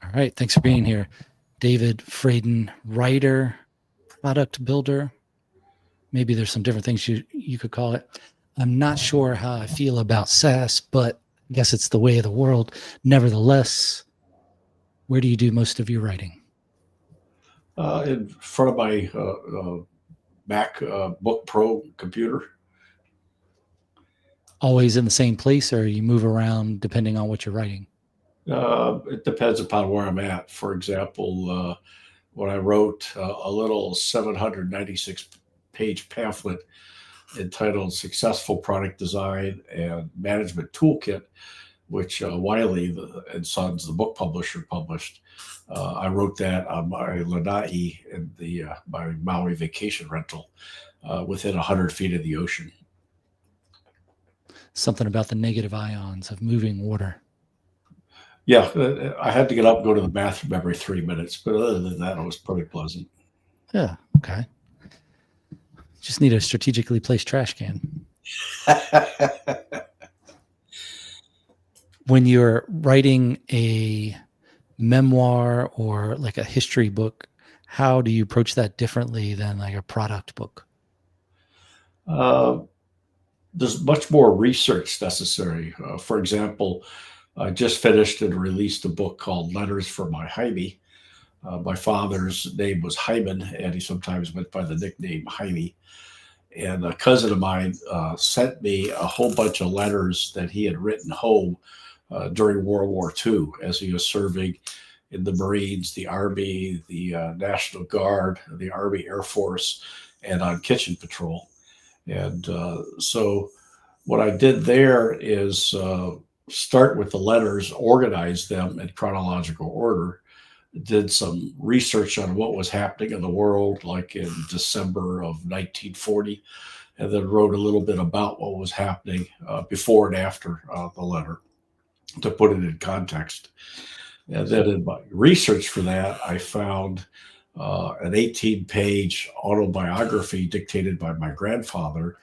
All right. Thanks for being here. David Fradin, writer, product builder. Maybe there's some different things you could call it. I'm not sure how I feel about SaaS, but I guess it's the way of the world. Nevertheless, where do you do most of your writing? In front of my Mac Book Pro computer. Always in the same place, or you move around depending on what you're writing? It depends upon where I'm at. For example, when I wrote a little 796 page pamphlet entitled Successful Product Design and Management Toolkit, which Wiley and Sons, the book publisher, published. I wrote that on my lanai in my Maui vacation rental within 100 feet of the ocean. Something about the negative ions of moving water. Yeah, I had to get up and go to the bathroom every 3 minutes, but other than that, it was pretty pleasant. Yeah. Okay. Just need a strategically placed trash can. When you're writing a memoir or like a history book, how do you approach that differently than like a product book? There's much more research necessary. For example, I just finished and released a book called Letters for My Jaime. My father's name was Hyman, and he sometimes went by the nickname Jaime. And a cousin of mine sent me a whole bunch of letters that he had written home during World War II as he was serving in the Marines, the Army, the National Guard, the Army Air Force, and on kitchen patrol. And so what I did there is start with the letters, organize them in chronological order, did some research on what was happening in the world, like in December of 1940, and then wrote a little bit about what was happening before and after the letter to put it in context. And then in my research for that, I found an 18-page autobiography dictated by my grandfather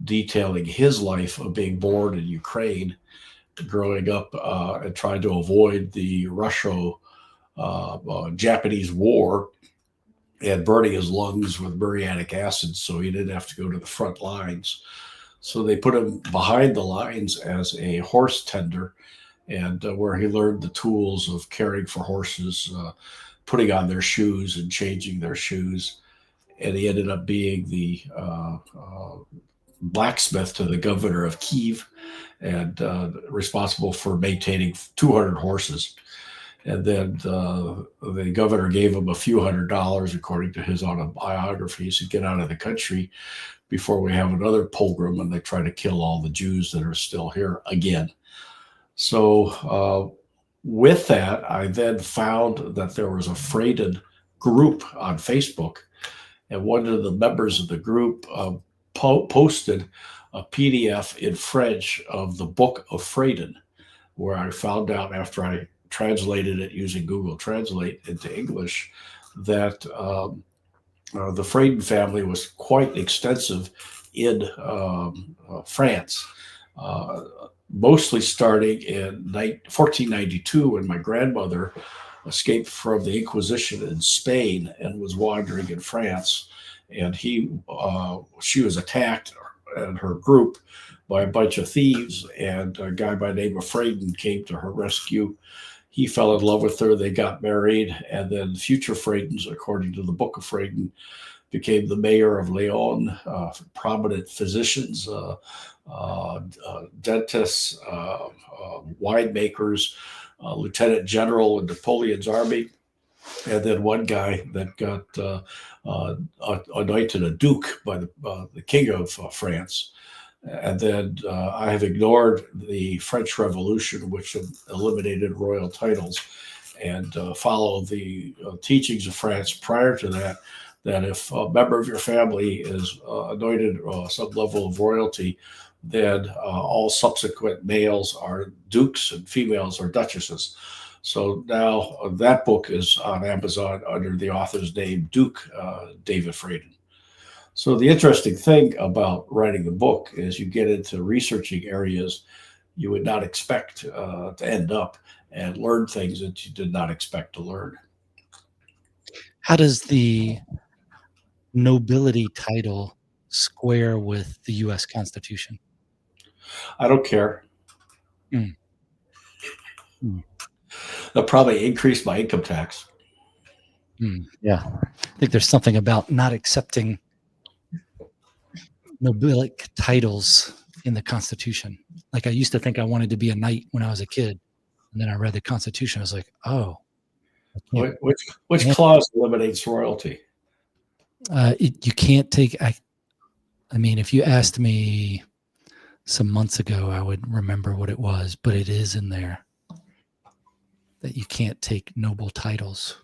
detailing his life of being born in Ukraine, growing up and trying to avoid the Russo-Japanese War and burning his lungs with muriatic acid so he didn't have to go to the front lines. So they put him behind the lines as a horse tender, and where he learned the tools of caring for horses, putting on their shoes and changing their shoes. And he ended up being the blacksmith to the governor of Kiev and responsible for maintaining 200 horses. And then the governor gave him a few $100s, according to his autobiography, to get out of the country before we have another pogrom and they try to kill all the Jews that are still here again. So with that, I then found that there was a Fradin group on Facebook, and one of the members of the group posted a PDF in French of the Book of Fradin, where I found out after I translated it using Google Translate into English that the Fradin family was quite extensive in France. Mostly starting in 1492 when my grandmother escaped from the Inquisition in Spain and was wandering in France. And she was attacked and her group by a bunch of thieves, and a guy by the name of Fradin came to her rescue. He fell in love with her. They got married, and then future Fradins, according to the Book of Fradin, became the mayor of Lyon, prominent physicians, dentists, winemakers, lieutenant general in Napoleon's army, and then one guy that got anointed a duke by the king of France. And then I have ignored the French Revolution, which eliminated royal titles, and follow the teachings of France prior to that, that if a member of your family is anointed some level of royalty, then all subsequent males are dukes and females are duchesses. So now that book is on Amazon under the author's name, Duke David Fradin. So the interesting thing about writing the book is you get into researching areas you would not expect to end up and learn things that you did not expect to learn. How does the nobility title square with the U.S. Constitution? I don't care. Mm. Mm. They'll probably increase my income tax. Yeah. I think there's something about not accepting nobilic titles in the Constitution. Like I used to think I wanted to be a knight when I was a kid. And then I read the Constitution. I was like, oh, I can't. Which clause eliminates royalty? You can't take. I mean, if you asked me some months ago, I would remember what it was, but it is in there that you can't take noble titles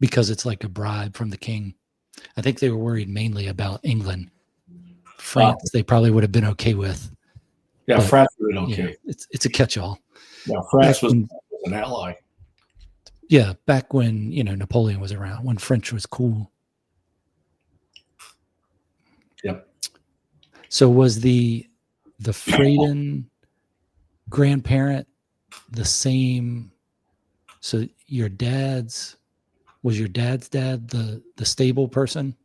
because it's like a bribe from the king. I think they were worried mainly about England. France, they probably would have been okay with. Yeah, but, France would have been okay. It's a catch-all. Yeah, France was an ally. Yeah, back when Napoleon was around, when French was cool. Yep. So was the Fradin grandparent the same? So was your dad's dad the stable person?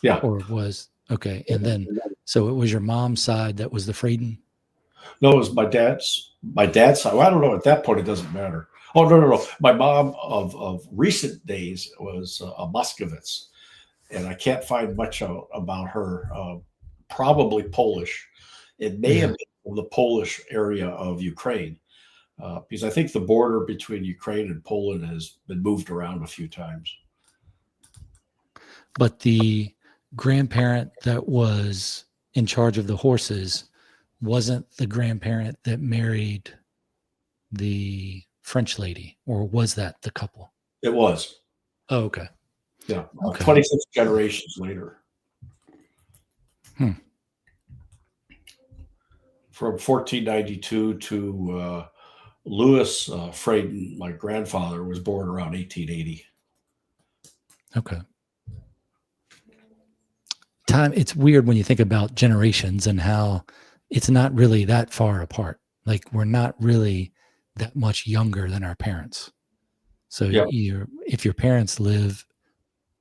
Yeah. Or was okay, and then so it was your mom's side that was the Fradin? No, it was my dad's side. Well, I don't know. At that point, it doesn't matter. Oh no. My mom of recent days was a Muscovitz, and I can't find much about her. Probably Polish. It may have been from the Polish area of Ukraine, because I think the border between Ukraine and Poland has been moved around a few times. But the grandparent that was in charge of the horses wasn't the grandparent that married the French lady, or was that the couple? It was. Oh, okay. Yeah, okay. 26 generations later. From 1492 to Louis Fradin, my grandfather, was born around 1880. Okay. It's weird when you think about generations and how it's not really that far apart. Like we're not really that much younger than our parents. So if your parents live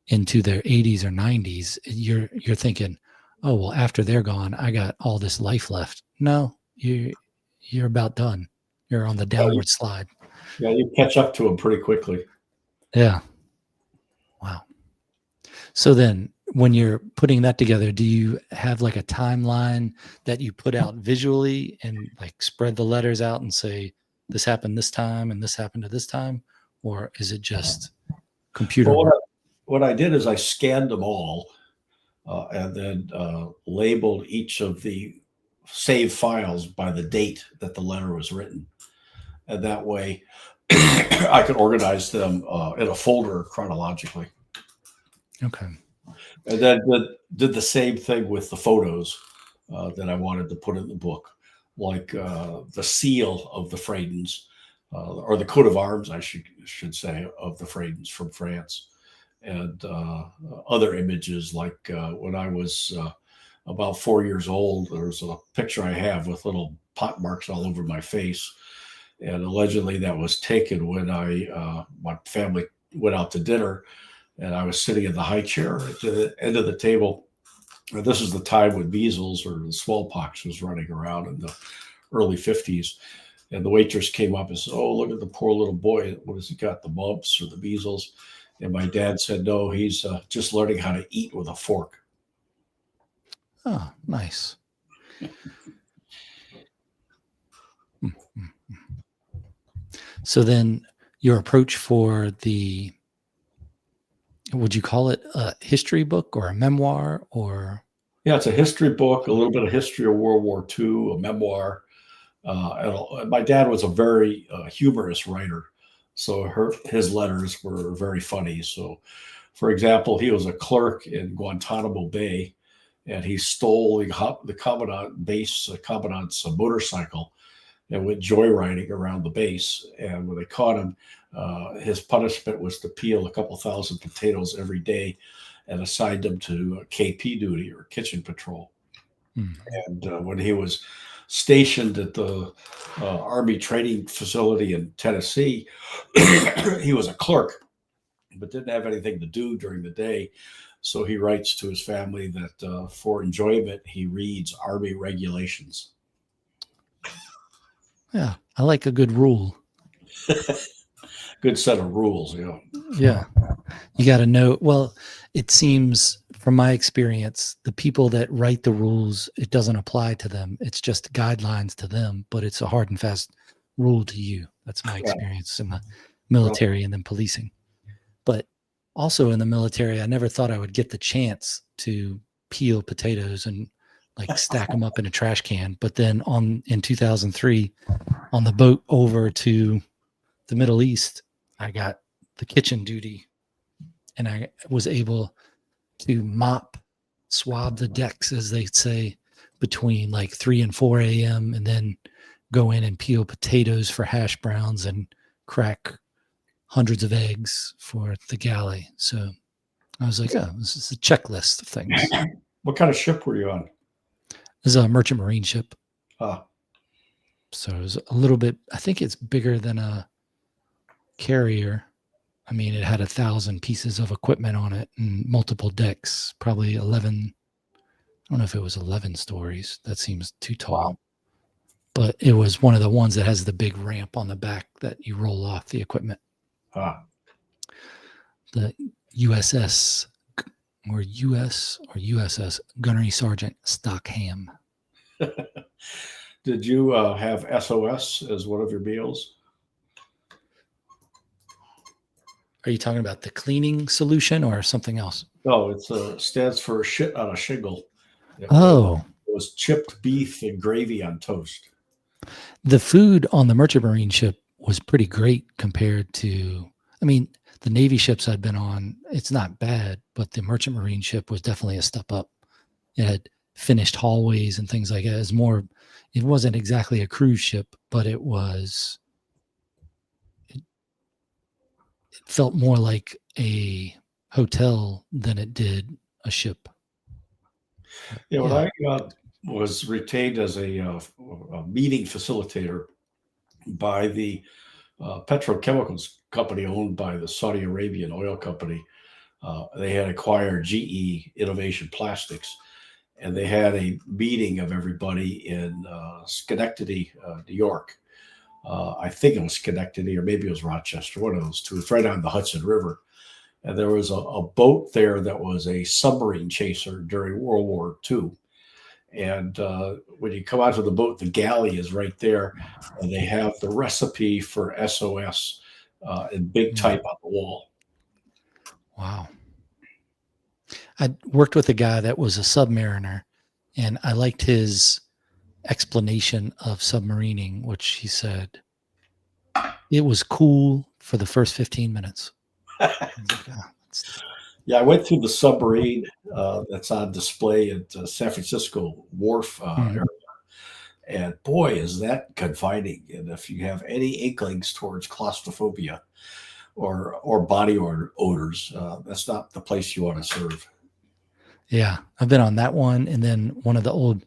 into their 80s or 90s, you're thinking, oh well, after they're gone, I got all this life left. No, you're about done. You're on the downward slide. Yeah, you catch up to them pretty quickly. Yeah. Wow. So then when you're putting that together, do you have like a timeline that you put out visually and like spread the letters out and say this happened this time and this happened at this time? Or is it just computer work? What I did is I scanned them all and then labeled each of the save files by the date that the letter was written. And that way I could organize them in a folder chronologically. Okay. And then did the same thing with the photos that I wanted to put in the book, like the seal of the Fradins, or the coat of arms, I should say, of the Fradins from France, and other images like when I was about 4 years old, there's a picture I have with little pot marks all over my face. And allegedly that was taken when my family went out to dinner and I was sitting in the high chair at the end of the table. And this is the time when measles or the smallpox was running around in the early 50s. And the waitress came up and said, oh, look at the poor little boy. What has he got, the mumps or the measles? And my dad said, no, he's just learning how to eat with a fork. Oh, nice. So then your approach for would you call it a history book or a memoir or? Yeah, it's a history book, a little bit of history of World War II, a memoir. And my dad was a very humorous writer. So his letters were very funny. So, for example, he was a clerk in Guantanamo Bay, and he stole the commandant's motorcycle and went joyriding around the base. And when they caught him, his punishment was to peel a couple thousand potatoes every day and assigned him to KP duty or kitchen patrol. And when he was stationed at the Army training facility in Tennessee. He was a clerk, but didn't have anything to do during the day. So he writes to his family that for enjoyment, he reads Army regulations. Yeah, I like a good rule. Good set of rules, you know. Yeah. You got to know. Well, it seems from my experience, the people that write the rules, it doesn't apply to them. It's just guidelines to them, but it's a hard and fast rule to you. That's my experience in the military and then policing. But also in the military, I never thought I would get the chance to peel potatoes and like stack them up in a trash can. But then in 2003, on the boat over to the Middle East, I got the kitchen duty, and I was able to swab the decks, as they say, between like 3 and 4 a.m. and then go in and peel potatoes for hash browns and crack hundreds of eggs for the galley. So I was like, oh, this is a checklist of things. What kind of ship were you on? This is a merchant marine ship. Ah, So it was a little bit, I think it's bigger than a carrier. I mean, it had 1,000 pieces of equipment on it and multiple decks, probably 11. I don't know if it was 11 stories. That seems too tall. wow. But it was one of the ones that has the big ramp on the back that you roll off the equipment. Ah, The USS or USS Gunnery Sergeant Stockham. did you have SOS as one of your meals? Are you talking about the cleaning solution or something else? No, it stands for shit on a shingle. It was chipped beef and gravy on toast. The food on the merchant marine ship was pretty great compared to, I mean, the Navy ships I'd been on, it's not bad, but the merchant marine ship was definitely a step up. It had finished hallways and things like that. It wasn't exactly a cruise ship, but it felt more like a hotel than it did a ship. Yeah, when I was retained as a meeting facilitator by the petrochemicals company owned by the Saudi Arabian oil company. They had acquired GE Innovation Plastics, and they had a meeting of everybody in Schenectady, New York. I think it was Schenectady, or maybe it was Rochester, one of those two. It's right on the Hudson River. And there was a boat there that was a submarine chaser during World War II. And when you come out to the boat, the galley is right there, and they have the recipe for SOS in big type on the wall. Wow. I worked with a guy that was a submariner, and I liked his explanation of submarining, which he said it was cool for the first 15 minutes. Yeah, I went through the submarine that's on display at San Francisco Wharf area. And boy, is that confining. And if you have any inklings towards claustrophobia or body odors, that's not the place you want to serve. Yeah, I've been on that one. And then one of the old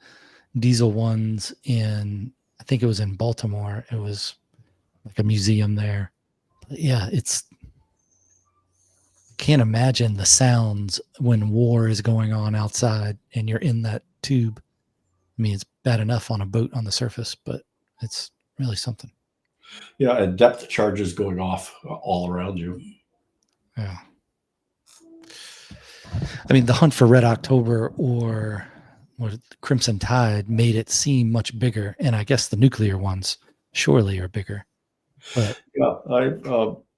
diesel ones I think it was in Baltimore. It was like a museum there. But yeah, can't imagine the sounds when war is going on outside and you're in that tube. I mean, it's bad enough on a boat on the surface, but it's really something. Yeah, and depth charges going off all around you. Yeah. I mean, the hunt for Red October or Crimson Tide made it seem much bigger. And I guess the nuclear ones surely are bigger. But yeah,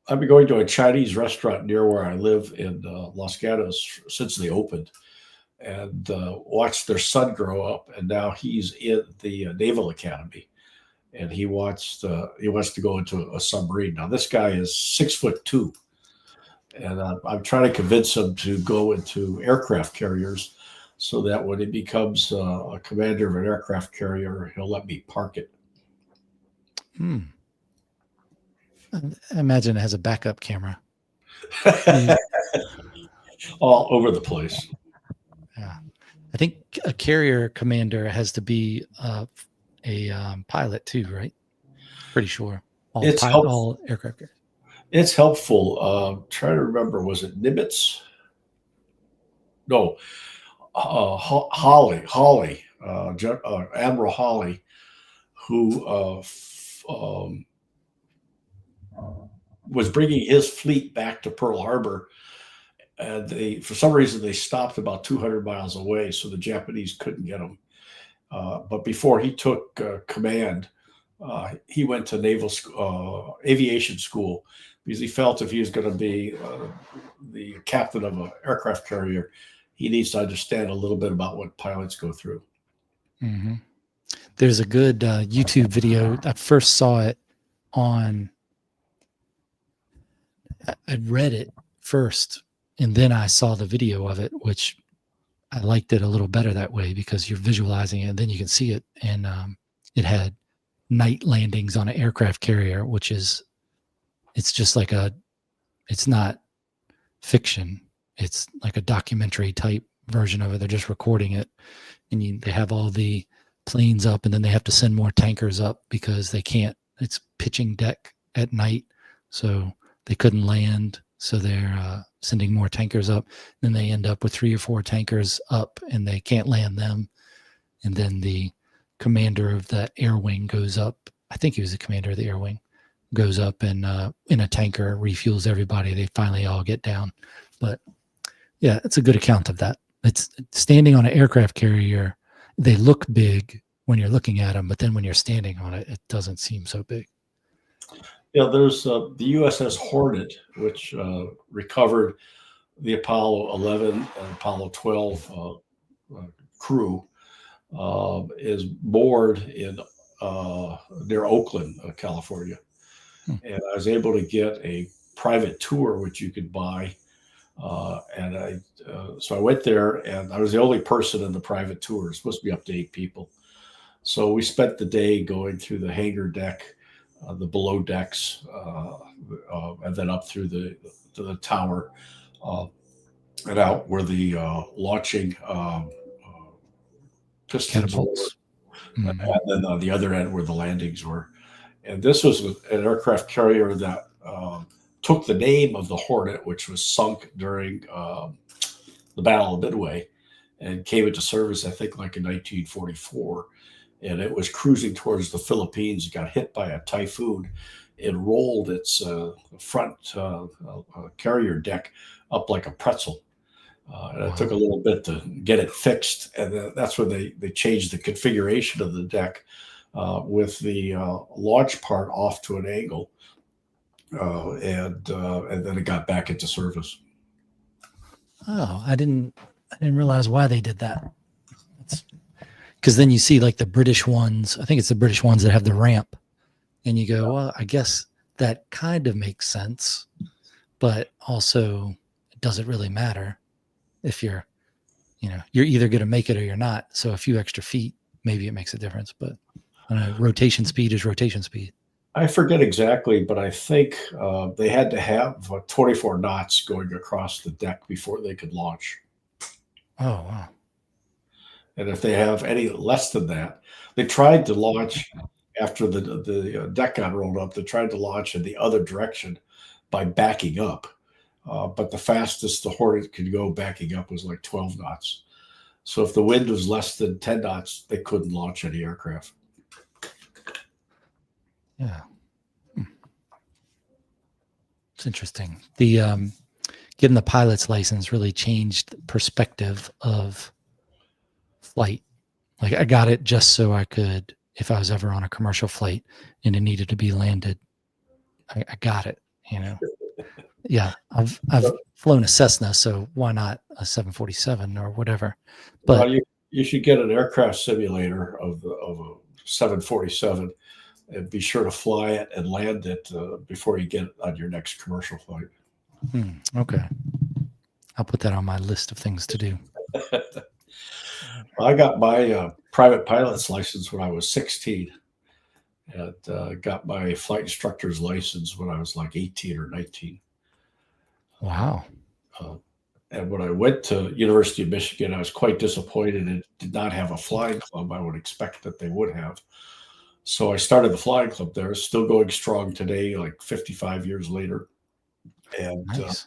I've been going to a Chinese restaurant near where I live in Los Gatos since they opened, and watched their son grow up. And now he's in the Naval Academy, and he wants to go into a submarine. Now this guy is 6'2", and I'm trying to convince him to go into aircraft carriers, so that when he becomes a commander of an aircraft carrier, he'll let me park it. I imagine it has a backup camera. All over the place. Yeah. I think a carrier commander has to be a pilot too, right? Pretty sure. All It's helpful. all aircraft carriers. It's helpful. Trying to remember, was it Nimitz? No, Hawley, Admiral Hawley, who was bringing his fleet back to Pearl Harbor, and for some reason, they stopped about 200 miles away, so the Japanese couldn't get them. But before he took command, he went to aviation school because he felt if he was going to be the captain of an aircraft carrier, he needs to understand a little bit about what pilots go through. Mm-hmm. There's a good YouTube video. I first saw it on, I read it first, and then I saw the video of it, which I liked it a little better that way because you're visualizing it and then you can see it. And it had night landings on an aircraft carrier, which is, it's just like it's not fiction. It's like a documentary type version of it. They're just recording it, and they have all the planes up, and then they have to send more tankers up because they can't, it's pitching deck at night. So they couldn't land. So they're sending more tankers up. Then they end up with 3 or 4 tankers up and they can't land them. And then the commander of the air wing goes up. I think he was the commander of the air wing, goes up and in a tanker refuels everybody. They finally all get down. But yeah, it's a good account of that. It's standing on an aircraft carrier. They look big when you're looking at them, but then when you're standing on it, it doesn't seem so big. Yeah, there's the USS Hornet, which recovered the Apollo 11 and Apollo 12 crew, is moored in near Oakland, California. And I was able to get a private tour, which you could buy. So I went there, and I was the only person in the private tour. It's supposed to be up to 8 people. So we spent the day going through the hangar deck, the below decks, and then up through the tower, and out where the launching pistons were, and then on the other end where the landings were. And this was an aircraft carrier that took the name of the Hornet, which was sunk during the Battle of Midway, and came into service, I think, like in 1944. And it was cruising towards the Philippines. It got hit by a typhoon and rolled its front carrier deck up like a pretzel. And it took a little bit to get it fixed. And that's when they changed the configuration of the deck with the launch part off to an angle. And then it got back into service. Oh, I didn't realize why they did that. Because then you see like the British ones, I think it's the British ones that have the ramp, and you go, well, I guess that kind of makes sense, but also it doesn't really matter if you're either going to make it or you're not. So a few extra feet, maybe it makes a difference, but rotation speed is rotation speed. I forget exactly, but I think they had to have 24 knots going across the deck before they could launch. Oh, wow. And if they have any less than that, they tried to launch after the deck got rolled up. They tried to launch in the other direction by backing up. But the fastest the Hornet could go backing up was like 12 knots. So if the wind was less than 10 knots, they couldn't launch any aircraft. Yeah. It's interesting. The getting the pilot's license really changed the perspective of flight. Like I got it just so I could, if I was ever on a commercial flight and it needed to be landed, I got it, Yeah, I've flown a Cessna, so why not a 747 or whatever? But well, you should get an aircraft simulator of a 747 and be sure to fly it and land it before you get on your next commercial flight. Okay. I'll put that on my list of things to do. I got my private pilot's license when I was 16, and got my flight instructor's license when I was like 18 or 19. Wow. And when I went to University of Michigan, I was quite disappointed it did not have a flying club. I would expect that they would have. So I started the flying club there, still going strong today, like 55 years later. And Nice.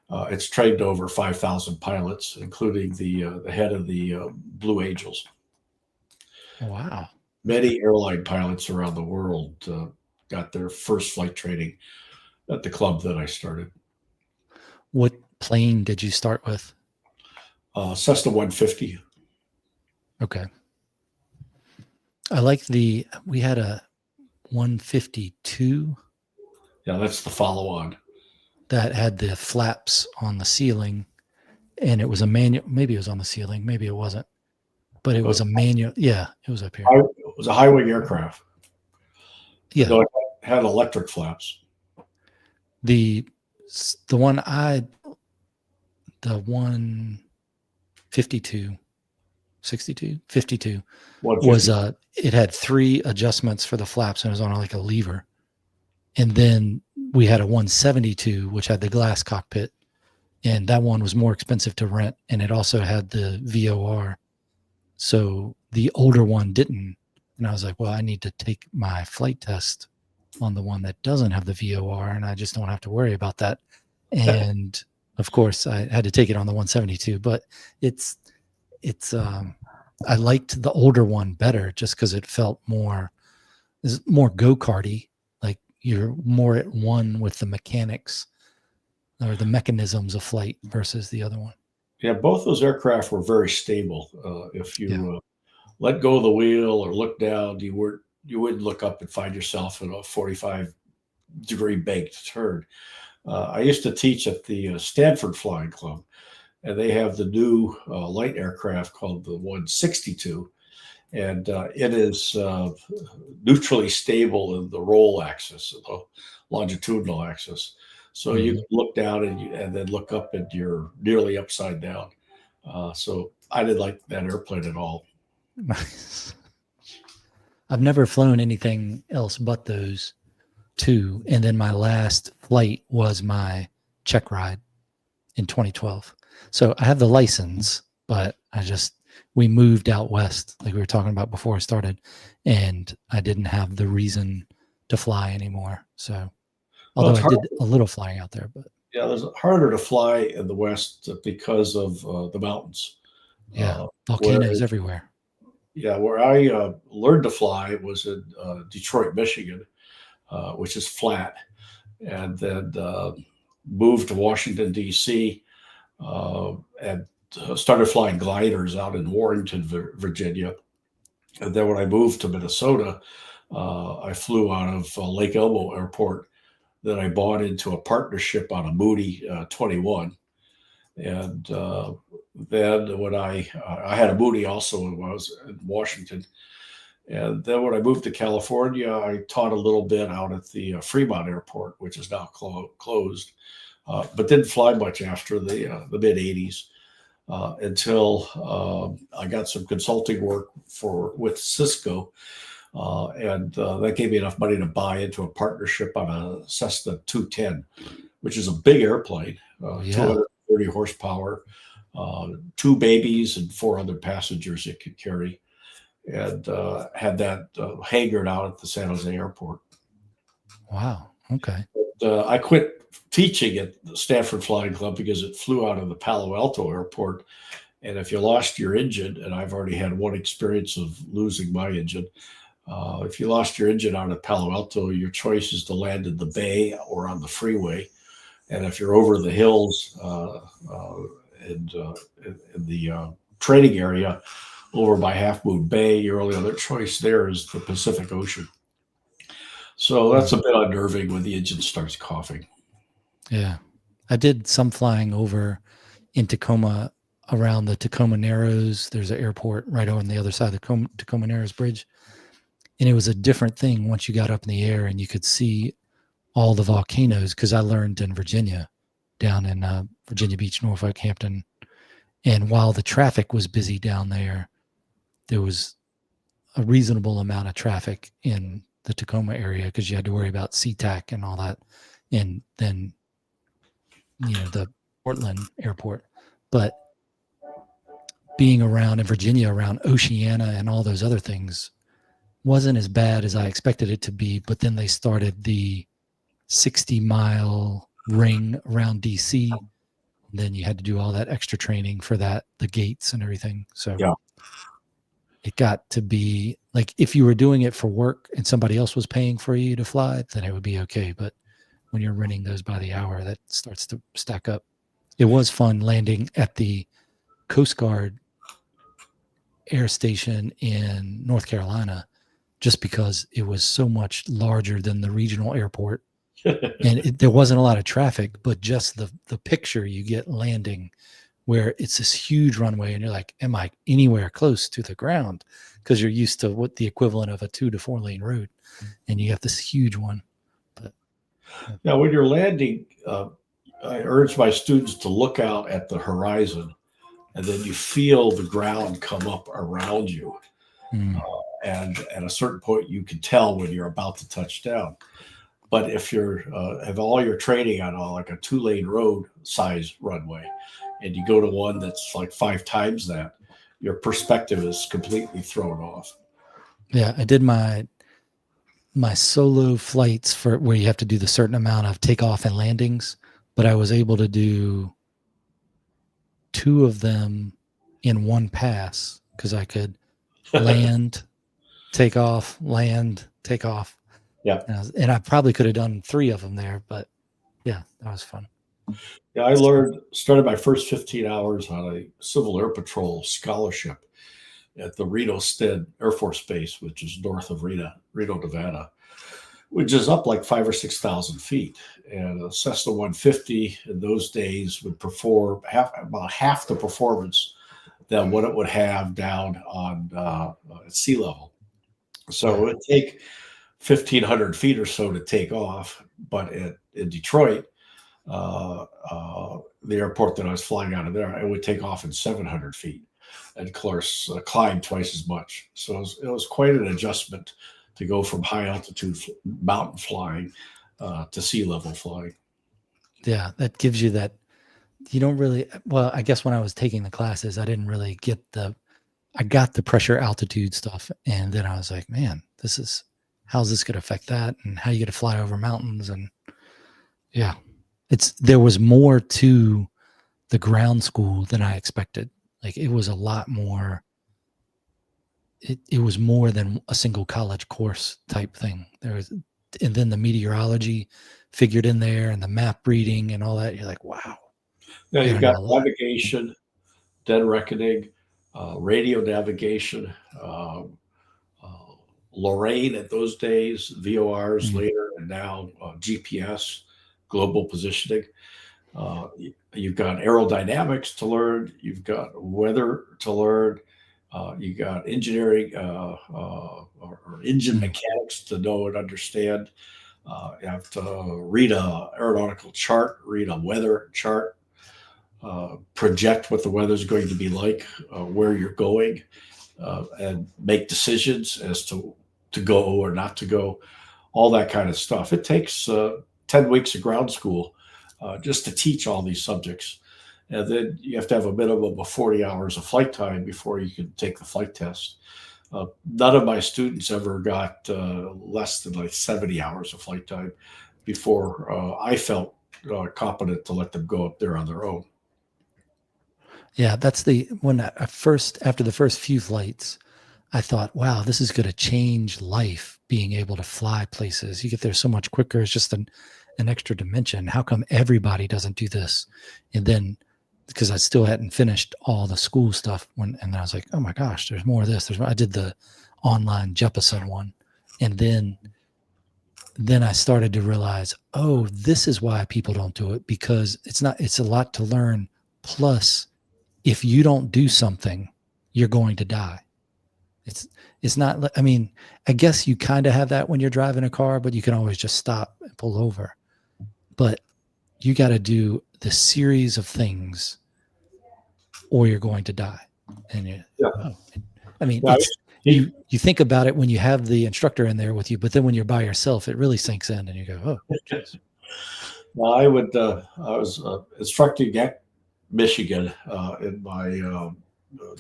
it's trained over 5,000 pilots, including the head of the Blue Angels. Wow. Many airline pilots around the world got their first flight training at the club that I started. What plane did you start with? Cessna 150. Okay. We had a 152 Yeah, that's the follow on. that had the flaps on the ceiling, and it was a manual. Maybe it was on the ceiling, maybe it wasn't, but it was a manual. Yeah, it was up here. It was a high wing aircraft. Yeah. Though it had electric flaps. The 152, 62, 52 was 150. it had 3 adjustments for the flaps and it was on like a lever. And then we had a 172 which had the glass cockpit, and that one was more expensive to rent, and it also had the VOR. So the older one didn't. And I was like, well, I need to take my flight test on the one that doesn't have the VOR, and I just don't have to worry about that. And of course, I had to take it on the 172, but it's I liked the older one better just because it felt more go-karty, like you're more at one with the mechanics or the mechanisms of flight versus the other one. Yeah, both those aircraft were very stable. If you let go of the wheel or look down, you wouldn't look up and find yourself in a 45-degree banked turn. I used to teach at the Stanford Flying Club, and they have the new light aircraft called the 162, and it is neutrally stable in the roll axis, the longitudinal axis. So you can look down and then look up, and you're nearly upside down. So I didn't like that airplane at all. Nice. I've never flown anything else but those 2. And then my last flight was my check ride in 2012. So I have the license, but we moved out west, like we were talking about before I started, and I didn't have the reason to fly anymore. So, although I did a little flying out there, but yeah, it's harder to fly in the west because of the mountains. Yeah, volcanoes everywhere. Yeah, where I learned to fly was in Detroit, Michigan, which is flat, and then moved to Washington, D.C., and started flying gliders out in Warrenton, Virginia. And then when I moved to Minnesota, I flew out of Lake Elmo Airport. Then I bought into a partnership on a Moody 21. And then when I had a Moody also when I was in Washington. And then when I moved to California, I taught a little bit out at the Fremont Airport, which is now closed, but didn't fly much after the mid 80s until I got some consulting work with Cisco. And that gave me enough money to buy into a partnership on a Cessna 210, which is a big airplane, 230 horsepower, 2 babies and 4 other passengers it could carry, and had that hangared out at the San Jose airport. Wow. Okay. But, I quit teaching at the Stanford Flying Club because it flew out of the Palo Alto airport. And if you lost your engine, and I've already had one experience of losing my engine, if you lost your engine out of Palo Alto, your choice is to land in the bay or on the freeway. And if you're over the hills in the training area over by Half Moon Bay, your only other choice there is the Pacific Ocean. So that's a bit unnerving when the engine starts coughing. Yeah. I did some flying over in Tacoma around the Tacoma Narrows. There's an airport right on the other side of the Tacoma Narrows Bridge. And it was a different thing once you got up in the air and you could see all the volcanoes, because I learned in Virginia, down in Virginia Beach, Norfolk, Hampton. And while the traffic was busy down there, there was a reasonable amount of traffic in the Tacoma area because you had to worry about SeaTac and all that. And then, the Portland Airport, but being around in Virginia, around Oceana and all those other things, wasn't as bad as I expected it to be. But then they started the 60-mile ring around DC. Then you had to do all that extra training for that, the gates and everything. So Yeah. it got to be like, if you were doing it for work and somebody else was paying for you to fly, then it would be okay. But when you're renting those by the hour, that starts to stack up. It was fun landing at the Coast Guard air station in North Carolina, just because it was so much larger than the regional airport. And there wasn't a lot of traffic, but just the picture you get landing, where it's this huge runway and you're like, am I anywhere close to the ground? Because you're used to what the equivalent of a 2 to 4 lane road, and you have this huge one. But Now, when you're landing, I urge my students to look out at the horizon, and then you feel the ground come up around you. And at a certain point, you can tell when you're about to touch down. But if you're have all your training on like a 2-lane road size runway, and you go to one that's like 5 times that, your perspective is completely thrown off. yeah, I did my solo flights for where you have to do the certain amount of takeoff and landings, but I was able to do 2 of them in one pass because I could land, take off, land, take off. Yeah. And I probably could have done 3 of them there, but yeah, that was fun. Yeah, I started my first 15 hours on a Civil Air Patrol scholarship at the Reno Stead Air Force Base, which is north of Reno, Nevada, which is up like 5,000 or 6,000 feet. And a Cessna 150 in those days would perform about half the performance than what it would have down on at sea level. So it would take 1,500 feet or so to take off, but in Detroit, the airport that I was flying out of there, it would take off in 700 feet, and of course climb twice as much. So it was quite an adjustment to go from high altitude mountain flying to sea level flying. Yeah, that gives you that. You don't really, well, I guess when I was taking the classes, I didn't really get I got the pressure altitude stuff. And then I was like, man, how's this going to affect that? And how you get to fly over mountains? And yeah, there was more to the ground school than I expected. Like, it was a lot more. It was more than a single college course type thing. And then the meteorology figured in there, and the map reading and all that. You're like, wow. Now you've got navigation, dead reckoning, radio navigation, Lorraine at those days, VORs later, and now GPS, global positioning. You've got aerodynamics to learn. You've got weather to learn. You got engineering or engine mechanics to know and understand. You have to read an aeronautical chart, read a weather chart, project what the weather is going to be like, where you're going, and make decisions as to go or not to go, all that kind of stuff. It takes 10 weeks of ground school just to teach all these subjects. And then you have to have a minimum of 40 hours of flight time before you can take the flight test. None of my students ever got less than like 70 hours of flight time before I felt competent to let them go up there on their own. Yeah, after the first few flights, I thought, wow, this is going to change life, being able to fly places. You get there so much quicker. It's just an extra dimension. How come everybody doesn't do this? And then, because I still hadn't finished all the school stuff, and then I was like, oh my gosh, there's more of this. I did the online Jeppesen one. And then I started to realize, oh, this is why people don't do it, because it's a lot to learn. Plus, if you don't do something, you're going to die. It's not, I mean, I guess you kind of have that when you're driving a car, but you can always just stop and pull over. But you got to do the series of things or you're going to die. And you think about it when you have the instructor in there with you, but then when you're by yourself, it really sinks in and you go, oh, geez. Well, I was instructing at Michigan in my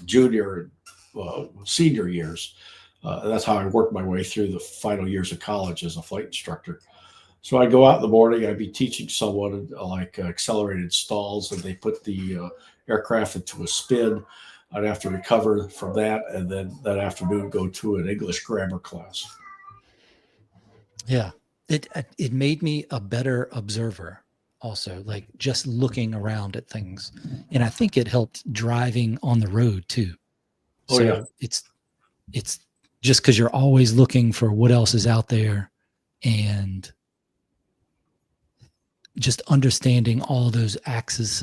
junior and senior years. And that's how I worked my way through the final years of college as a flight instructor. So I'd go out in the morning, I'd be teaching someone like accelerated stalls, and they put the aircraft into a spin. I'd have to recover from that, and then that afternoon go to an English grammar class. Yeah. It made me a better observer also, like just looking around at things. And I think it helped driving on the road too. Oh yeah, So it's just because you're always looking for what else is out there, and just understanding all those axes,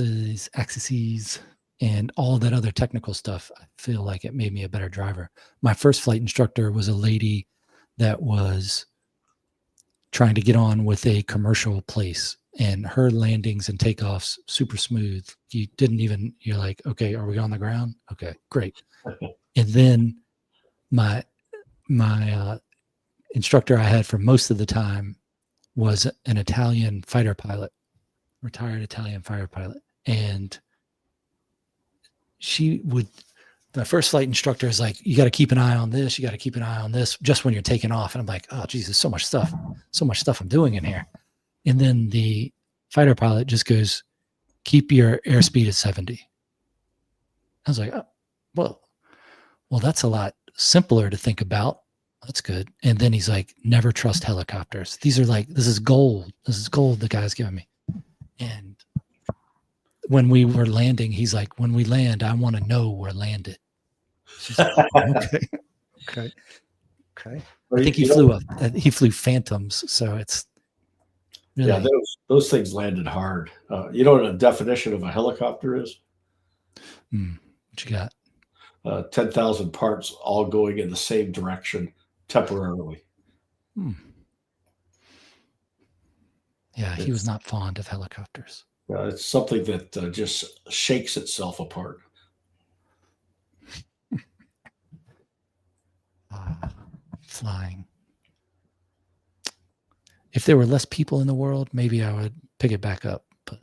and all that other technical stuff. I feel like it made me a better driver. My first flight instructor was a lady that was trying to get on with a commercial place, and her landings and takeoffs super smooth. You're like, okay, are we on the ground? Okay, great. And then my instructor I had for most of the time was an Italian fighter pilot, retired Italian fighter pilot. And the first flight instructor is like, you got to keep an eye on this. You got to keep an eye on this just when you're taking off. And I'm like, oh, Jesus, so much stuff I'm doing in here. And then the fighter pilot just goes, keep your airspeed at 70. I was like, oh, well, that's a lot simpler to think about. That's good. And then he's like, never trust helicopters. This is gold. This is gold the guy's giving me. And when we were landing, he's like, when we land, I want to know we're landed. Like, okay. I think he flew Phantoms. So it's really, yeah, those things landed hard. You know what a definition of a helicopter is? What you got? 10,000 parts all going in the same direction temporarily. Yeah, he was not fond of helicopters. It's something that just shakes itself apart. Flying. If there were less people in the world, maybe I would pick it back up. But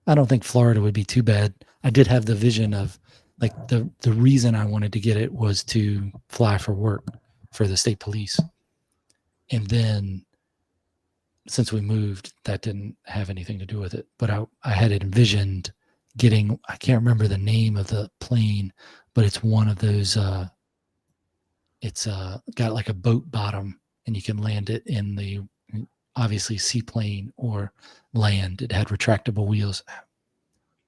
I don't think Florida would be too bad. I did have the vision of, like, the reason I wanted to get it was to fly for work for the state police. And then since we moved, that didn't have anything to do with it. But I had envisioned getting, I can't remember the name of the plane, but it's one of those, it's got like a boat bottom, and you can land it in the, obviously, seaplane or land. It had retractable wheels.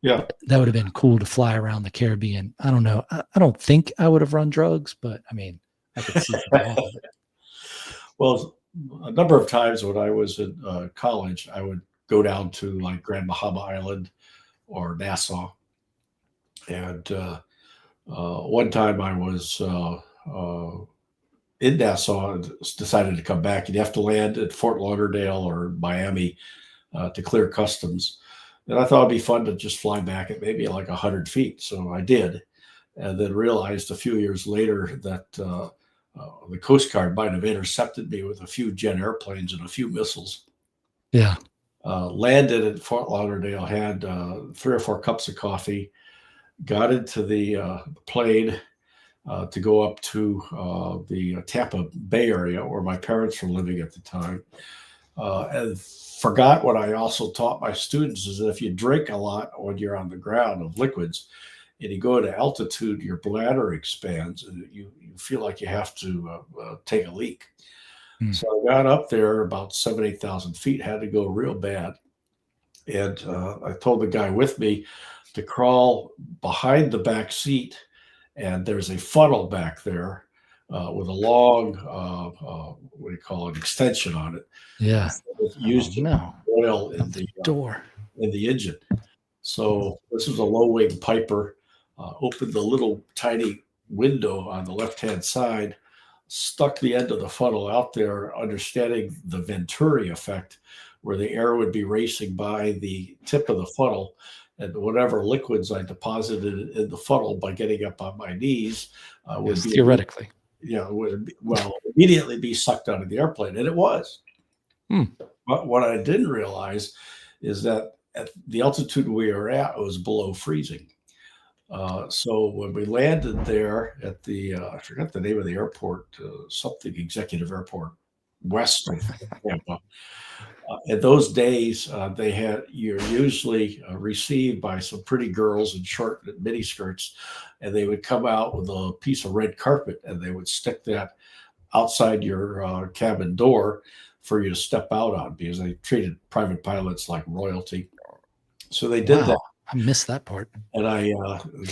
Yeah. That would have been cool to fly around the Caribbean. I don't know. I don't think I would have run drugs, but I mean, I could see all of it. Well, a number of times when I was in college, I would go down to like Grand Bahama Island or Nassau. And one time I was in Nassau and decided to come back. You'd have to land at Fort Lauderdale or Miami to clear customs. And I thought it'd be fun to just fly back at maybe like 100 feet. So I did, and then realized a few years later that the Coast Guard might have intercepted me with a few jet airplanes and a few missiles. Yeah. Landed at Fort Lauderdale, had 3 or 4 cups of coffee, got into the plane to go up to the Tampa Bay area where my parents were living at the time, and forgot what I also taught my students is that if you drink a lot when you're on the ground of liquids and you go to altitude, your bladder expands and you feel like you have to take a leak. So I got up there about 8,000 feet, had to go real bad. And I told the guy with me to crawl behind the back seat, and there's a funnel back there with a long, what do you call it, extension on it. Yeah. Used oil in the door in the engine. So this was a low wing Piper. Opened the little tiny window on the left hand side, stuck the end of the funnel out there, understanding the Venturi effect, where the air would be racing by the tip of the funnel, and whatever liquids I deposited in the funnel by getting up on my knees would be theoretically, would immediately be sucked out of the airplane, and it was. But what I didn't realize is that at the altitude we were at, it was below freezing. So when we landed there at the, I forgot the name of the airport, something executive airport west of Tampa. In those days, you're usually received by some pretty girls in short mini skirts, and they would come out with a piece of red carpet, and they would stick that outside your cabin door for you to step out on, because they treated private pilots like royalty. So they did that. Wow, I missed that part. And I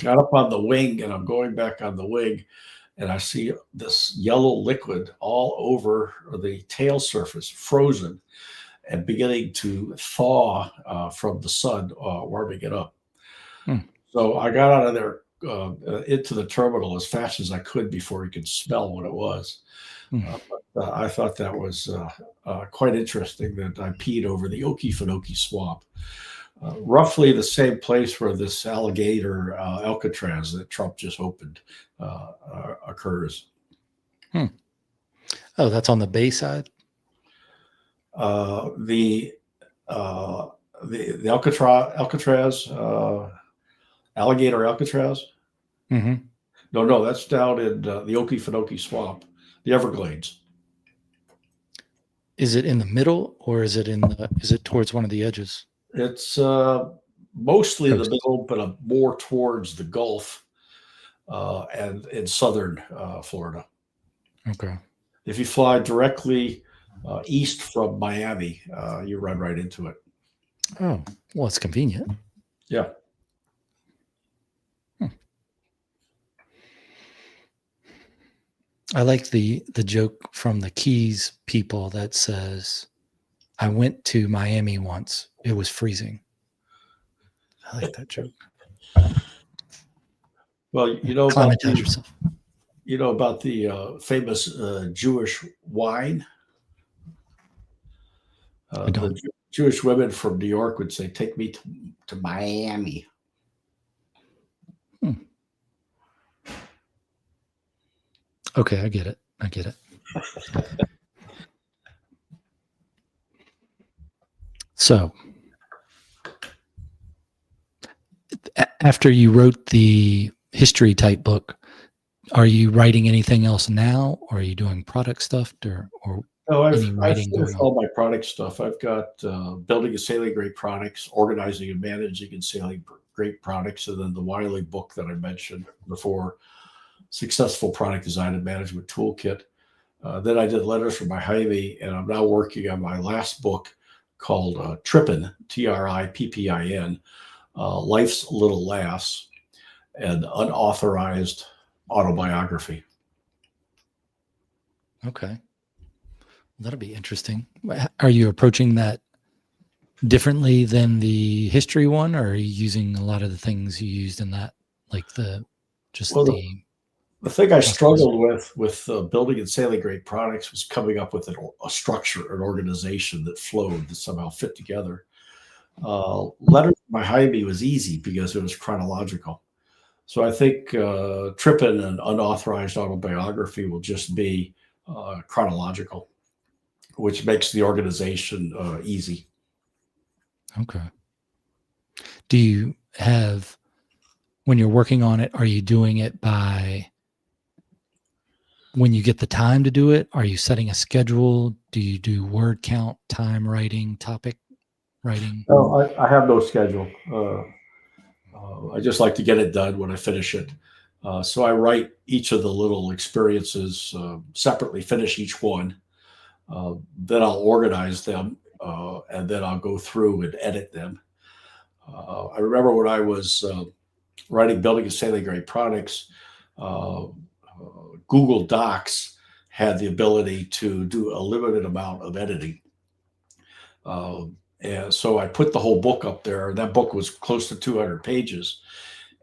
got up on the wing, and I'm going back on the wing, and I see this yellow liquid all over the tail surface, frozen and beginning to thaw from the sun, warming it up. Hmm. So I got out of there into the terminal as fast as I could before you could smell what it was. But I thought that was quite interesting that I peed over the Okefenokee swamp. Roughly the same place where this alligator Alcatraz that Trump just opened occurs. Oh, that's on the bay side? The Alcatraz, alligator Alcatraz. Mm-hmm. No, that's down in the Okefenokee swamp, the Everglades. Is it in the middle, or is it towards one of the edges? It's mostly in the middle, but more towards the Gulf and in southern Florida. Okay. If you fly directly east from Miami, you run right into it. Oh, well, it's convenient. Yeah. I like the joke from the Keys people that says, "I went to Miami once. It was freezing." I like that joke. Well, Climatize yourself. You know about the famous Jewish wine? The Jewish women from New York would say, "Take me to Miami." Okay, I get it. So, after you wrote the history type book, are you writing anything else now, or are you doing product stuff, or No, I've writing finished all my product stuff. I've got building and sailing great products, organizing and managing and sailing great products, and then the Wiley book that I mentioned before, Successful Product Design and Management Toolkit. Then I did Letters from Miami, and I'm now working on my last book called Trippin, Trippin, Life's Little Laughs, an unauthorized autobiography. Okay. That'll be interesting. Are you approaching that differently than the history one, or are you using a lot of the things you used in that, like the thing I struggled with building and sailing great products was coming up with a structure, an organization that flowed, that somehow fit together. Letters from Miami was easy because it was chronological. So I think Trippin, an unauthorized autobiography, will just be chronological, which makes the organization easy. Okay. Do you have, when you're working on it, are you doing it by when you get the time to do it? Are you setting a schedule? Do you do word count, time writing, topic writing? No, I have no schedule. I just like to get it done when I finish it. So I write each of the little experiences separately, finish each one. Then I'll organize them, and then I'll go through and edit them. I remember when I was writing Building and Sailing Great Products, Google Docs had the ability to do a limited amount of editing. And so I put the whole book up there. That book was close to 200 pages.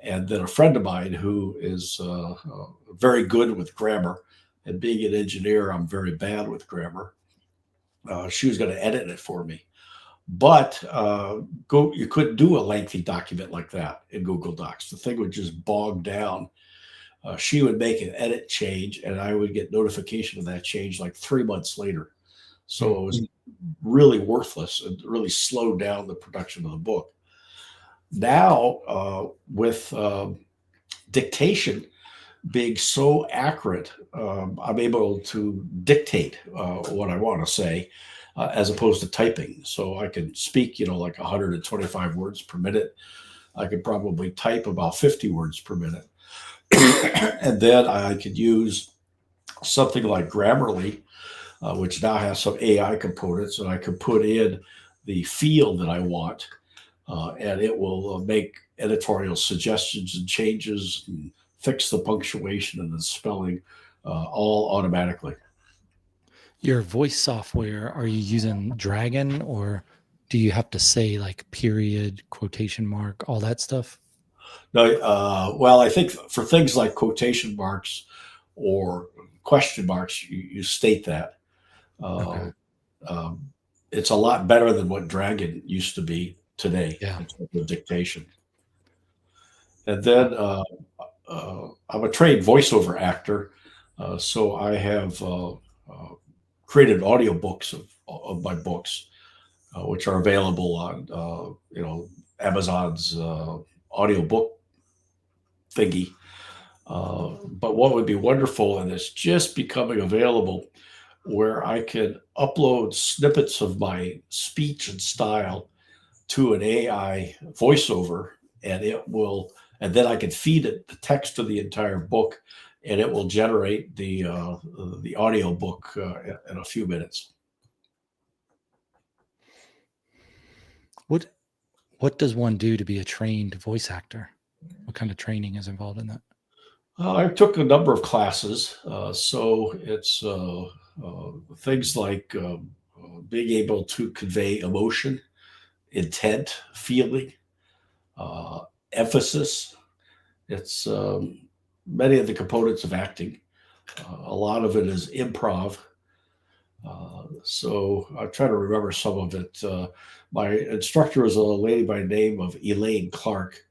And then a friend of mine who is very good with grammar, and being an engineer, I'm very bad with grammar. She was going to edit it for me. But you couldn't do a lengthy document like that in Google Docs. The thing would just bog down. She would make an edit change, and I would get notification of that change like 3 months later. So it was really worthless and really slowed down the production of the book. Now, with dictation being so accurate, I'm able to dictate what I want to say as opposed to typing. So I can speak, like 125 words per minute. I could probably type about 50 words per minute. And then I could use something like Grammarly, which now has some AI components, and I could put in the field that I want, and it will make editorial suggestions and changes and fix the punctuation and the spelling all automatically. Your voice software, are you using Dragon, or do you have to say like period, quotation mark, all that stuff? No, well, I think for things like quotation marks or question marks, you state that. Okay. Uh, um, it's a lot better than what Dragon used to be today Yeah. in terms of dictation. And then I'm a trained voiceover actor, so I have created audiobooks of my books, which are available on Amazon's audiobook thingy. But what would be wonderful, and it's just becoming available, where I can upload snippets of my speech and style to an AI voiceover, and and then I can feed it the text of the entire book, and it will generate the audio book in a few minutes. What does one do to be a trained voice actor? What kind of training is involved in that? I took a number of classes, so it's things like being able to convey emotion, intent, feeling, emphasis. It's many of the components of acting. A lot of it is improv. So I try to remember some of it. My instructor is a lady by the name of Elaine Clark,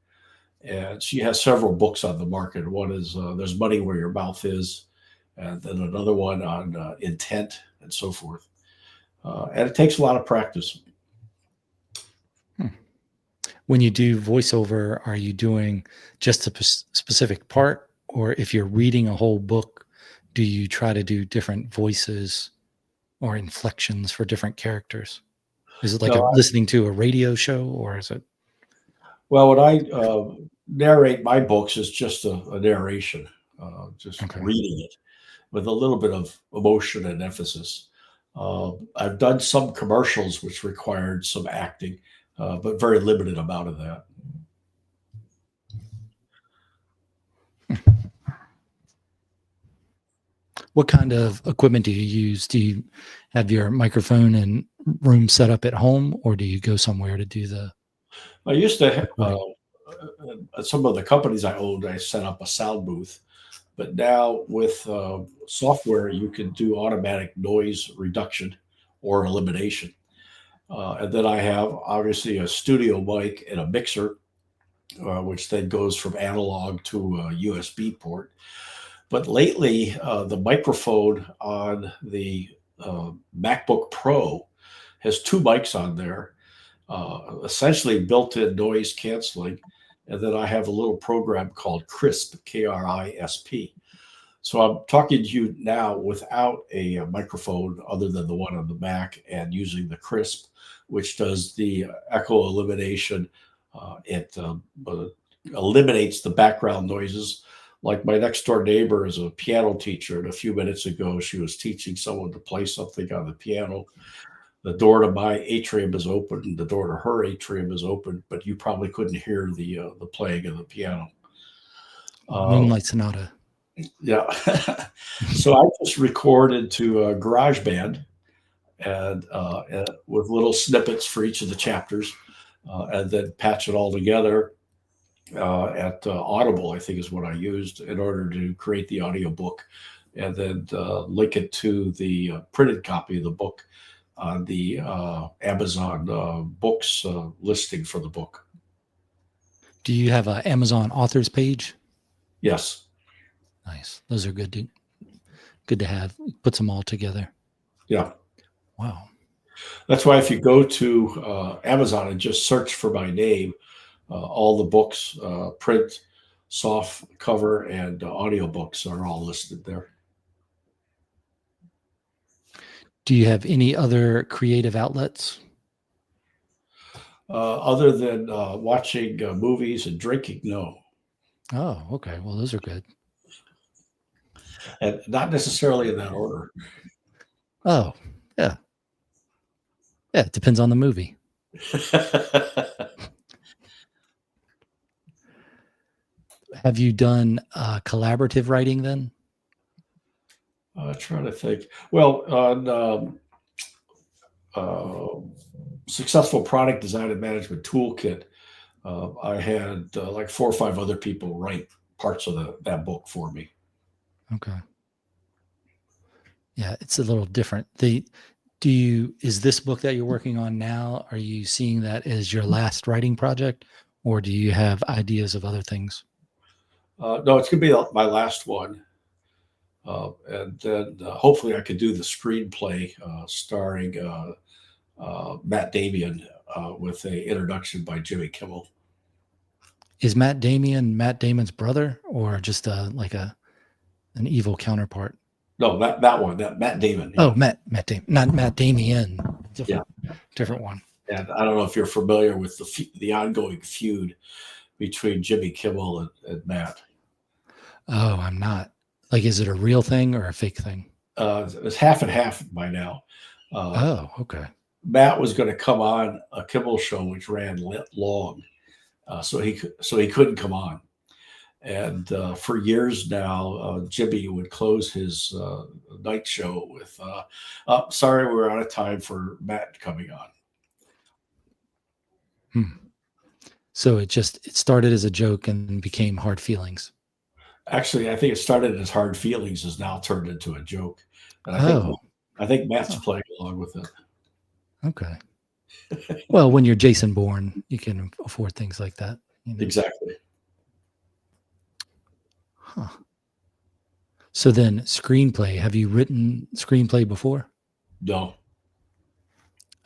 and she has several books on the market. One is There's Money Where Your Mouth Is, and then another one on intent and so forth. And it takes a lot of practice. When you do voiceover, are you doing just a specific part, or if you're reading a whole book, do you try to do different voices or inflections for different characters? Is it like No, listening to a radio show, or is it? well, when I narrate my books, it's just a narration, just Okay. reading it with a little bit of emotion and emphasis. I've done some commercials which required some acting, but very limited amount of that. What kind of equipment do you use? Do you have your microphone and room set up at home, or do you go somewhere to do the I used to, recording? some of the companies I owned, I set up a sound booth. But now with software, you can do automatic noise reduction or elimination. And then I have obviously a studio mic and a mixer, which then goes from analog to a USB port. But lately, the microphone on the MacBook Pro has two mics on there, essentially built-in noise canceling. And then I have a little program called CRISP, KRISP. So I'm talking to you now without a microphone other than the one on the Mac, and using the CRISP, which does the echo elimination. It eliminates the background noises. Like my next door neighbor is a piano teacher, and a few minutes ago she was teaching someone to play something on the piano. The door to my atrium is open, and the door to her atrium is open, but you probably couldn't hear the playing of the piano. Moonlight Sonata. Yeah. So I just record into GarageBand, and with little snippets for each of the chapters, and then patch it all together at Audible, I think is what I used in order to create the audiobook, and then link it to the printed copy of the book on the Amazon books listing for the book. Do you have an Amazon authors page? Yes. Nice. Those are good to have. Puts them all together. Yeah. Wow. That's why if you go to Amazon and just search for my name, all the books, print, soft cover, and audio books are all listed there. Do you have any other creative outlets? Other than watching movies and drinking, no. Oh, okay. Well, those are good. And not necessarily in that order. Oh, yeah. Yeah, it depends on the movie. Have you done collaborative writing then? Trying to think. Well, on Successful Product Design and Management Toolkit, I had like 4 or 5 other people write parts of that book for me. Okay. Yeah, it's a little different. Is this book that you're working on now, are you seeing that as your last writing project, or do you have ideas of other things? No, it's going to be my last one. And then hopefully I could do the screenplay starring Matt Damien with an introduction by Jimmy Kimmel. Is Matt Damon's brother, or just like an evil counterpart? No, that one, that Matt Damon. Yeah. Oh, Matt Damon, not Matt Damien. Different one. And I don't know if you're familiar with the ongoing feud between Jimmy Kimmel and Matt. Oh, I'm not. Like, is it a real thing or a fake thing? It's half and half by now. Oh, okay. Matt was going to come on a Kimmel show, which ran long, so he couldn't come on. And for years now, Jimmy would close his night show with, "Sorry, we're out of time for Matt coming on." So it started as a joke and became hard feelings. Actually, I think it started as hard feelings, is now turned into a joke. And I think Matt's playing along with it. Okay. Well, when you're Jason Bourne, you can afford things like that. You know? Exactly. Huh. So then, screenplay. Have you written screenplay before? No.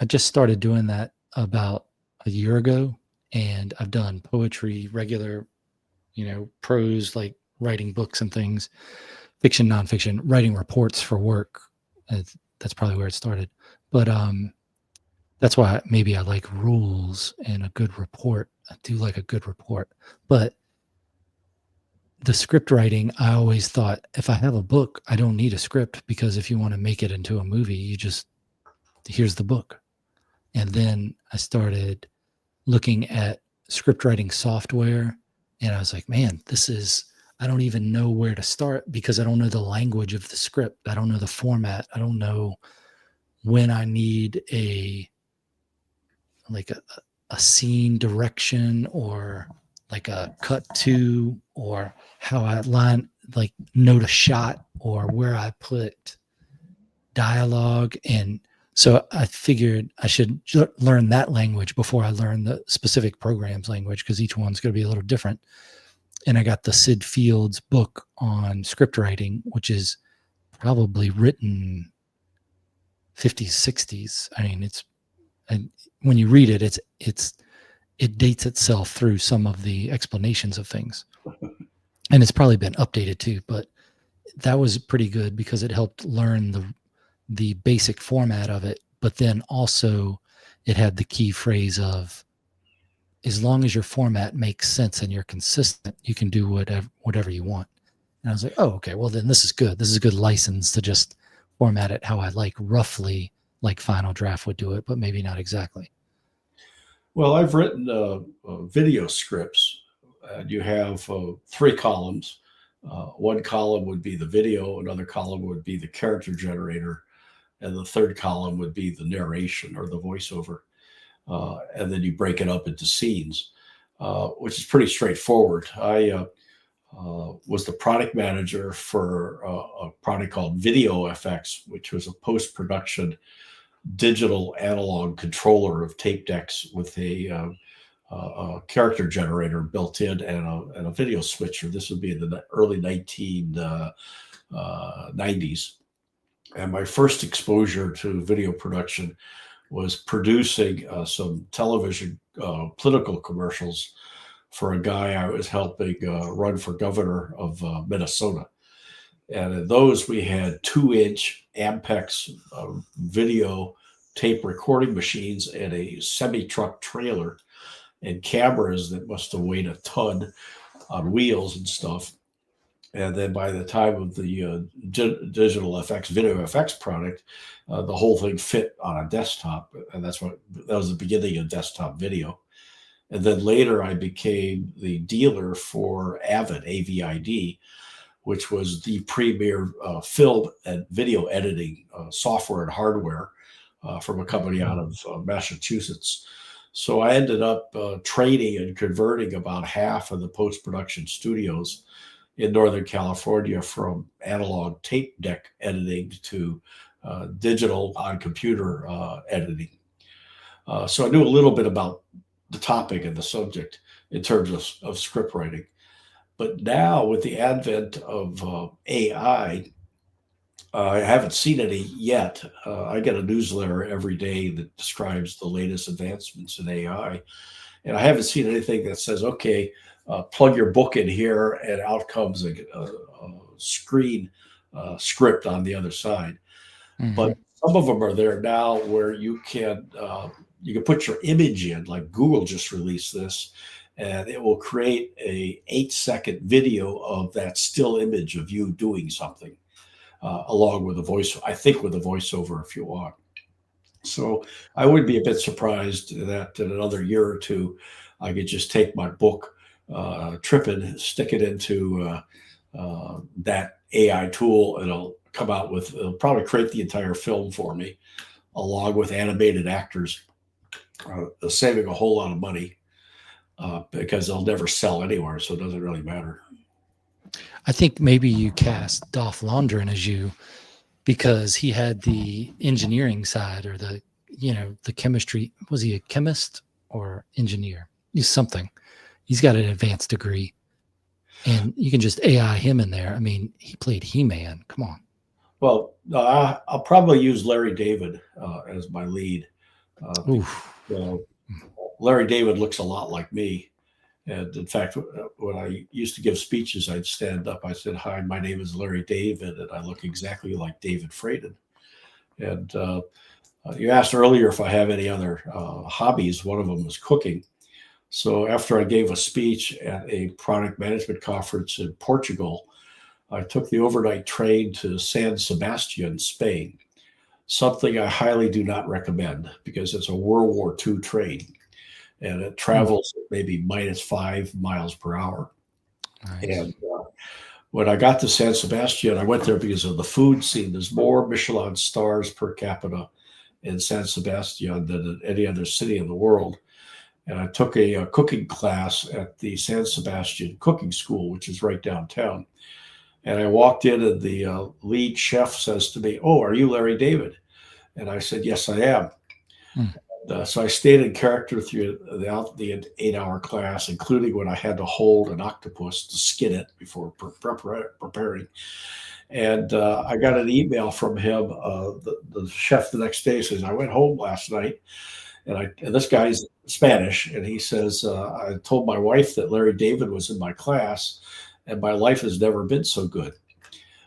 I just started doing that about a year ago, and I've done poetry, regular, prose, like writing books and things, fiction, nonfiction, writing reports for work. That's probably where it started. But that's why maybe I like rules and a good report. I do like a good report. But the script writing, I always thought, if I have a book, I don't need a script, because if you want to make it into a movie, here's the book. And then I started looking at script writing software, and I was like, man, I don't even know where to start, because I don't know the language of the script. I don't know the format. I don't know when I need a scene direction, or like a cut to, or how I note a shot, or where I put dialogue. And so I figured I should learn that language before I learn the specific program's language, because each one's going to be a little different. And I got the Sid Fields book on script writing, which is probably written 50s, 60s. I mean, and when you read it, it dates itself through some of the explanations of things. And it's probably been updated too, but that was pretty good, because it helped learn the basic format of it. But then also it had the key phrase of, as long as your format makes sense and you're consistent, you can do whatever you want. And I was like, oh, okay, well then this is good. This is a good license to just format it how I like, roughly like Final Draft would do it, but maybe not exactly. Well, I've written video scripts, and you have 3 columns. One column would be the video, another column would be the character generator, and the third column would be the narration or the voiceover. And then you break it up into scenes, which is pretty straightforward. I was the product manager for a product called Video FX, which was a post-production digital analog controller of tape decks with a character generator built in, and a video switcher. This would be in the early 1990s. And my first exposure to video production was producing some television political commercials for a guy I was helping run for governor of Minnesota. And in those, we had 2-inch Ampex video tape recording machines and a semi-truck trailer and cameras that must have weighed a ton on wheels and stuff. And then by the time of the digital effects, video effects product, the whole thing fit on a desktop. And that was the beginning of desktop video. And then later I became the dealer for Avid, AVID, which was the premier film and video editing software and hardware from a company out of Massachusetts. So I ended up training and converting about half of the post-production studios in Northern California from analog tape deck editing to digital on computer editing. So I knew a little bit about the topic and the subject in terms of script writing. But now with the advent of AI, I haven't seen any yet. I get a newsletter every day that describes the latest advancements in AI. And I haven't seen anything that says, okay, plug your book in here and out comes a screen script on the other side. Mm-hmm. But some of them are there now where you can put your image in, like Google just released this, and it will create a 8-second video of that still image of you doing something along with a voice, I think with a voiceover if you want. So I would be a bit surprised that in another year or two, I could just take my book, trip it, stick it into that AI tool, and it'll probably create the entire film for me, along with animated actors, saving a whole lot of money because they'll never sell anywhere, so it doesn't really matter. I think maybe you cast Dolph Lundgren as you because he had the engineering side or the chemistry. Was he a chemist or engineer? He's something. He's got an advanced degree. And you can just AI him in there. I mean, he played He-Man. Come on. Well, I'll probably use Larry David as my lead. Larry David looks a lot like me. And in fact, when I used to give speeches, I'd stand up. I said, "Hi, my name is Larry David, and I look exactly like David Fradin." And you asked earlier if I have any other hobbies. One of them was cooking. So after I gave a speech at a product management conference in Portugal, I took the overnight train to San Sebastian, Spain, something I highly do not recommend because it's a World War II train. And it travels maybe -5 miles per hour. Nice. And when I got to San Sebastian, I went there because of the food scene. There's more Michelin stars per capita in San Sebastian than in any other city in the world. And I took a cooking class at the San Sebastian Cooking School, which is right downtown. And I walked in and the lead chef says to me, "Oh, are you Larry David?" And I said, "Yes, I am." So I stayed in character through the 8-hour class, including when I had to hold an octopus to skin it before preparing. And I got an email from him, the chef, the next day says, "I went home last night, and this guy's Spanish, and he says, I told my wife that Larry David was in my class, and my life has never been so good."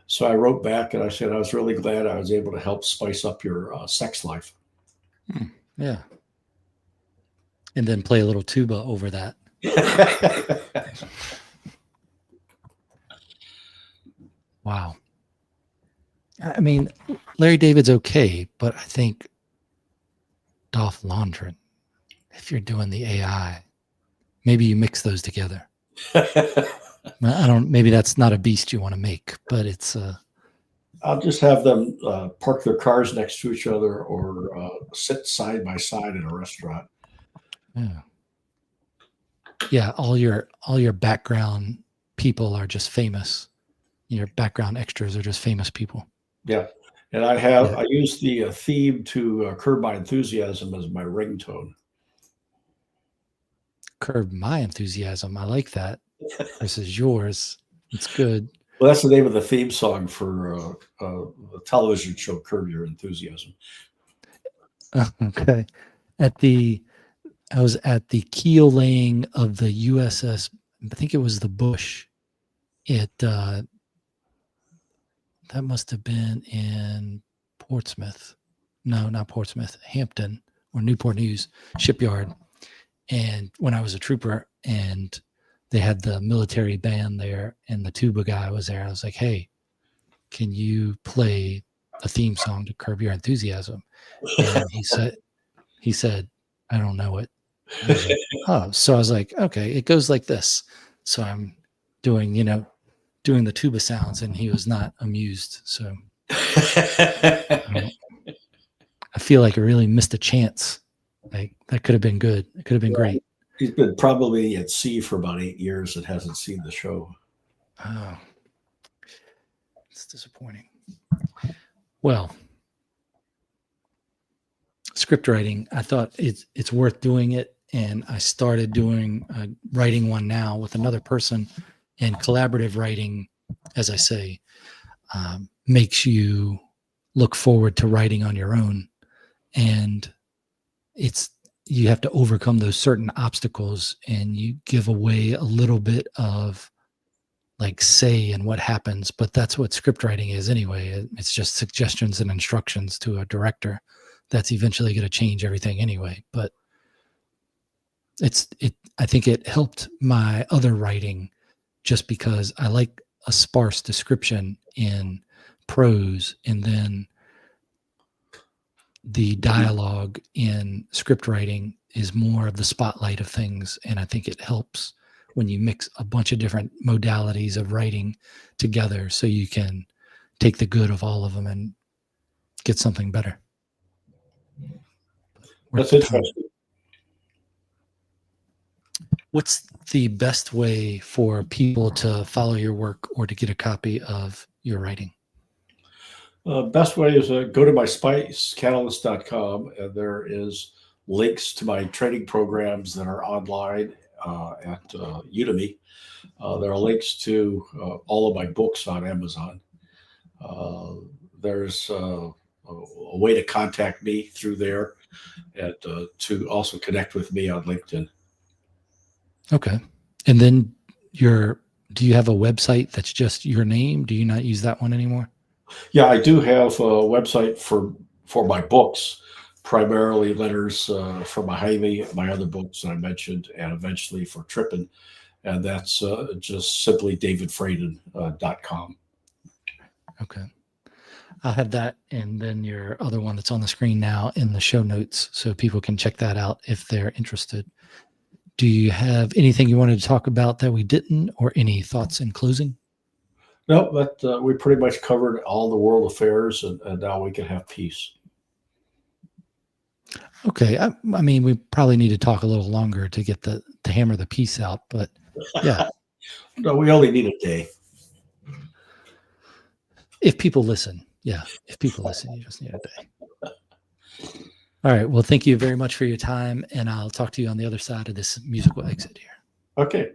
So I wrote back and I said, "I was really glad I was able to help spice up your sex life." Yeah. And then play a little tuba over that. Wow. I mean, Larry David's okay, but I think Dolph Lundgren, if you're doing the AI, maybe you mix those together. Maybe that's not a beast you want to make, but it's I'll just have them park their cars next to each other or sit side by side in a restaurant. Yeah, all your background people are just famous. Your background extras are just famous people. Yeah, and I use the theme to Curb My Enthusiasm as my ringtone. Curb My Enthusiasm. I like that. Versus yours. It's good. Well, that's the name of the theme song for the television show Curb Your Enthusiasm. Okay. I was at the keel laying of the USS, I think it was the Bush. That must have been in Portsmouth. No, not Portsmouth, Hampton or Newport News shipyard. And when I was a trooper and they had the military band there and the tuba guy was there, I was like, hey, can you play a theme song to Curb Your Enthusiasm? And he said, I don't know it. I was like, oh, so I was like, okay, it goes like this. So I'm doing, doing the tuba sounds, and he was not amused. So I feel like I really missed a chance. Like that could have been good. It could have been great. He's been probably at sea for about 8 years and hasn't seen the show. Oh, it's disappointing. Well, script writing, I thought it's worth doing it, and I started doing writing one now with another person, and collaborative writing, as I say, makes you look forward to writing on your own, and you have to overcome those certain obstacles, and you give away a little bit of like say in what happens, but that's what script writing is anyway. It's just suggestions and instructions to a director that's eventually going to change everything anyway. But I think it helped my other writing just because I like a sparse description in prose, and then the dialogue in script writing is more of the spotlight of things. And I think it helps when you mix a bunch of different modalities of writing together so you can take the good of all of them and get something better. That's interesting. What's the best way for people to follow your work or to get a copy of your writing? Best way is go to my spicecatalyst.com, and there is links to my training programs that are online at Udemy. There are links to all of my books on Amazon. There's a way to contact me through there, and to also connect with me on LinkedIn. Okay. And then do you have a website that's just your name? Do you not use that one anymore? Yeah, I do have a website for my books, primarily letters for my other books that I mentioned, and eventually for Trippin. And that's just simply davidfradin.com. Okay. I'll have that, and then your other one that's on the screen now in the show notes so people can check that out if they're interested. Do you have anything you wanted to talk about that we didn't, or any thoughts in closing? No, but we pretty much covered all the world affairs, and now we can have peace. Okay. I mean, we probably need to talk a little longer to get to hammer the piece out, but yeah. No, we only need a day. If people listen. Yeah. If people listen, you just need a day. All right. Well, thank you very much for your time, and I'll talk to you on the other side of this musical exit here. Okay.